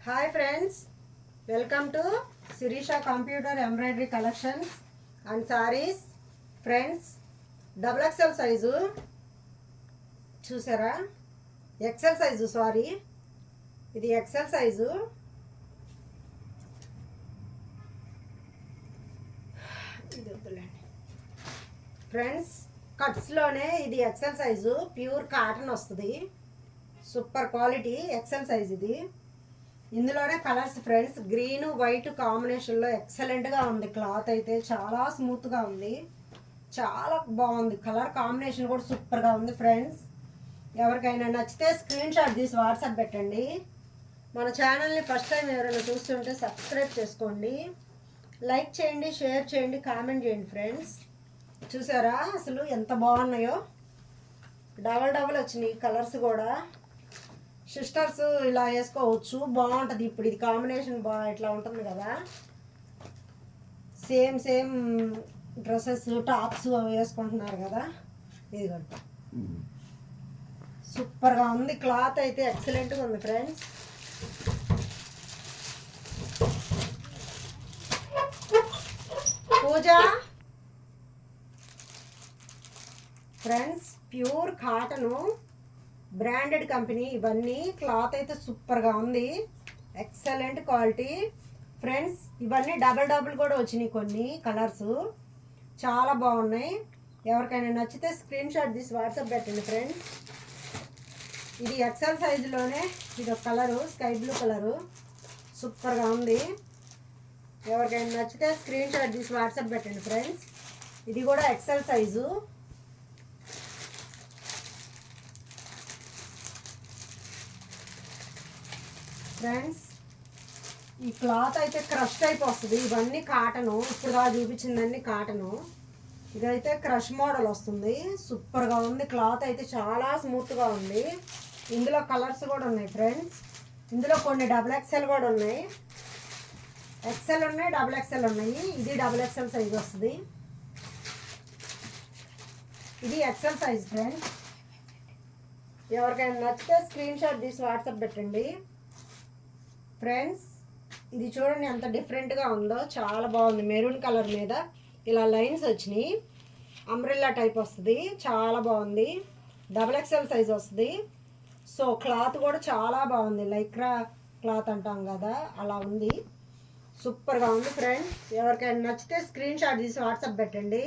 Hi friends, welcome to Sirisha Computer Embroidery Collections and Sarees. Friends, double XL size చూసారా? XL size sorry, ఇది XL size. ఇది వద్దులేండి friends, కట్స్లోనే ఇది XL size, pure cotton వస్తుంది, super quality XL size ఇది. ఇందులోనే colours friends, green white కాంబినేషన్లో ఎక్సలెంట్గా ఉంది. క్లాత్ అయితే చాలా స్మూత్గా ఉంది, చాలా బాగుంది. కలర్ కాంబినేషన్ కూడా సూపర్గా ఉంది ఫ్రెండ్స్. ఎవరికైనా నచ్చితే స్క్రీన్ షాట్ తీసి వాట్సాప్ పెట్టండి. మన ఛానల్ని ఫస్ట్ టైం ఎవరైనా చూస్తుంటే సబ్స్క్రైబ్ చేసుకోండి, లైక్ చేయండి, షేర్ చేయండి, కామెంట్ చేయండి ఫ్రెండ్స్. చూసారా అసలు ఎంత బాగున్నాయో, డబల్ డబల్ వచ్చినాయి కలర్స్ కూడా. సిస్టర్స్ ఇలా వేసుకోవచ్చు, బాగుంటుంది. ఇప్పుడు ఇది కాంబినేషన్ ఇట్లా ఉంటుంది కదా, సేమ్ సేమ్ డ్రెస్సెస్ టాప్స్ వేసుకుంటున్నారు కదా, ఇది కూడా సూపర్గా ఉంది. క్లాత్ అయితే ఎక్సలెంట్గా ఉంది ఫ్రెండ్స్. పూజ friends, pure cotton, branded company ఇవన్నీ. క్లాత్ అయితే సూపర్గా ఉంది, ఎక్సలెంట్ క్వాలిటీ ఫ్రెండ్స్. ఇవన్నీ డబల్ డబుల్ కూడా వచ్చినాయి, కొన్ని కలర్స్ చాలా బాగున్నాయి. ఎవరికైనా నచ్చితే స్క్రీన్ షాట్ తీసి వాట్సాప్ పెట్టండి ఫ్రెండ్స్. ఇది XL సైజులోనే ఇది ఒక కలరు, స్కై బ్లూ కలరు, సూపర్గా ఉంది. ఎవరికైనా నచ్చితే స్క్రీన్ షాట్ తీసి వాట్సాప్ పెట్టండి ఫ్రెండ్స్. ఇది కూడా XL సైజు. ఫ్రెండ్స్, ఈ క్లాత్ అయితే క్రష్ టైప్ వస్తుంది. ఇవన్నీ కాటను, ఇప్పుడు దాకా చూపించిందన్నీ కాటను. ఇదైతే క్రష్ మోడల్ వస్తుంది, సూపర్గా ఉంది. క్లాత్ అయితే చాలా స్మూత్గా ఉంది. ఇందులో కలర్స్ కూడా ఉన్నాయి ఫ్రెండ్స్. ఇందులో కొన్ని డబుల్ XL కూడా ఉన్నాయి, XL ఉన్నాయి, డబుల్ XL ఉన్నాయి. ఇది డబుల్ XL సైజ్ వస్తుంది, ఇది XL సైజ్ ఫ్రెండ్స్. ఎవరికైనా నచ్చితే స్క్రీన్ షాట్ తీసి వాట్సాప్ పెట్టండి ఫ్రెండ్స్. ఇది చూడండి ఎంత డిఫరెంట్గా ఉందో, చాలా బాగుంది. మెరూన్ కలర్ మీద ఇలా లైన్స్ వచ్చినాయి, అంబ్రెల్లా టైప్ వస్తుంది, చాలా బాగుంది. డబుల్ XL సైజ్ వస్తుంది. సో క్లాత్ కూడా చాలా బాగుంది, లైక్రా క్లాత్ అంటాం కదా అలా ఉంది, సూపర్గా ఉంది ఫ్రెండ్స్. ఎవరికైనా నచ్చితే స్క్రీన్ షాట్ తీసి వాట్సాప్ పెట్టండి.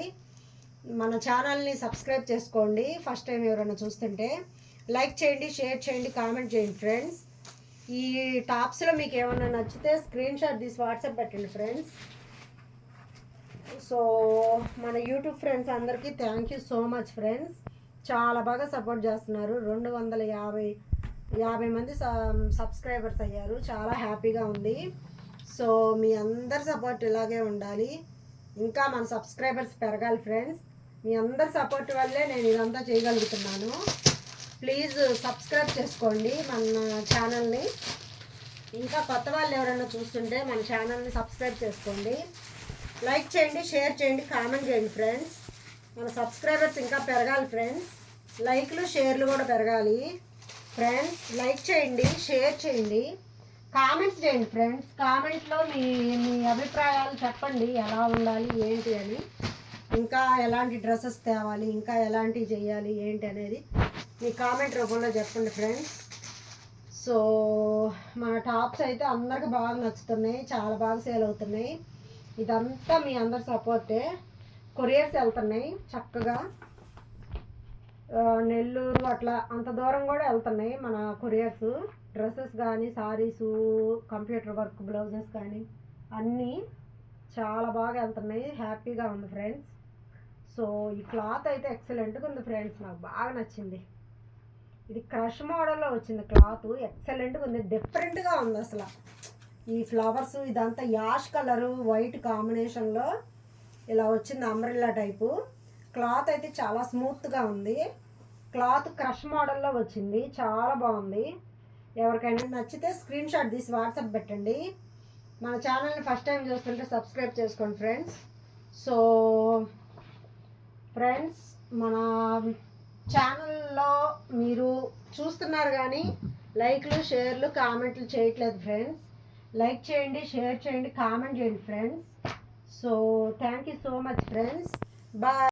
మన ఛానల్ని సబ్స్క్రైబ్ చేసుకోండి. ఫస్ట్ టైం ఎవరైనా చూస్తుంటే లైక్ చేయండి, షేర్ చేయండి, కామెంట్ చేయండి ఫ్రెండ్స్. ఈ టాప్స్లో మీకు ఏమన్నా నచ్చితే స్క్రీన్ షాట్ తీసి వాట్సాప్ పెట్టండి ఫ్రెండ్స్. సో మన యూట్యూబ్ ఫ్రెండ్స్ అందరికీ thank you so much friends. చాలా బాగా సపోర్ట్ చేస్తున్నారు. 250 మంది సబ్స్క్రైబర్స్ అయ్యారు, చాలా హ్యాపీగా ఉంది. సో మీ అందరి సపోర్ట్ ఇలాగే ఉండాలి, ఇంకా మన సబ్స్క్రైబర్స్ పెరగాలి ఫ్రెండ్స్. మీ అందరి సపోర్ట్ వల్లే నేను ఇదంతా చేయగలుగుతున్నాను. ప్లీజ్ సబ్స్క్రైబ్ చేసుకోండి మన ఛానల్ని. ఇంకా కొత్త వాళ్ళు ఎవరైనా చూస్తుంటే మన ఛానల్ని సబ్స్క్రైబ్ చేసుకోండి, లైక్ చేయండి, షేర్ చేయండి, కామెంట్ చేయండి ఫ్రెండ్స్. మన సబ్స్క్రైబర్స్ ఇంకా పెరగాలి ఫ్రెండ్స్. లైక్లు షేర్లు కూడా పెరగాలి ఫ్రెండ్స్. లైక్ చేయండి, షేర్ చేయండి, కామెంట్స్ చేయండి ఫ్రెండ్స్. కామెంట్లో మీ మీ అభిప్రాయాలు చెప్పండి, ఎలా ఉండాలి ఏంటి అని, ఇంకా ఎలాంటి డ్రెస్సెస్ తేవాలి, ఇంకా ఎలాంటివి చేయాలి ఏంటి అనేది మీ కామెంట్ రూపంలో చెప్పండి ఫ్రెండ్స్. సో మన టాప్స్ అయితే అందరికి బాగా నచ్చుతున్నాయి, చాలా బాగా సేల్ అవుతున్నాయి. ఇదంతా మీ అందరి సపోర్టే. కొరియర్స్ వెళ్తున్నాయి చక్కగా, నెల్లూరు అట్లా అంత దూరం కూడా వెళ్తున్నాయి మన కొరియర్స్. డ్రెస్సెస్ కానీ, సారీసు, కంప్యూటర్ వర్క్ బ్లౌజెస్ కానీ అన్నీ చాలా బాగా వెళ్తున్నాయి, హ్యాపీగా ఉంది ఫ్రెండ్స్. సో ఈ క్లాత్ అయితే ఎక్సలెంట్గా ఉంది ఫ్రెండ్స్, నాకు బాగా నచ్చింది. ఇది క్రష్ మోడల్లో వచ్చింది, క్లాత్ ఎక్సలెంట్గా ఉంది, డిఫరెంట్గా ఉంది అసలు. ఈ ఫ్లవర్స్ ఇదంతా యాష్ కలరు వైట్ కాంబినేషన్లో ఇలా వచ్చింది, అంబ్రెల్లా టైపు. క్లాత్ అయితే చాలా స్మూత్గా ఉంది, క్లాత్ క్రష్ మోడల్లో వచ్చింది, చాలా బాగుంది. ఎవరికైనా నచ్చితే స్క్రీన్ షాట్ తీసి వాట్సాప్ పెట్టండి. మన ఛానల్ని ఫస్ట్ టైం చూస్తుంటే సబ్స్క్రైబ్ చేసుకోండి ఫ్రెండ్స్. సో ఫ్రెండ్స్, మన ఛానల్లో మీరు చూస్తున్నారు కానీ లైక్లు షేర్లు కామెంట్లు చేయట్లేదు ఫ్రెండ్స్. లైక్ చేయండి, షేర్ చేయండి, కామెంట్ చేయండి friends. So thank you so much friends. Bye.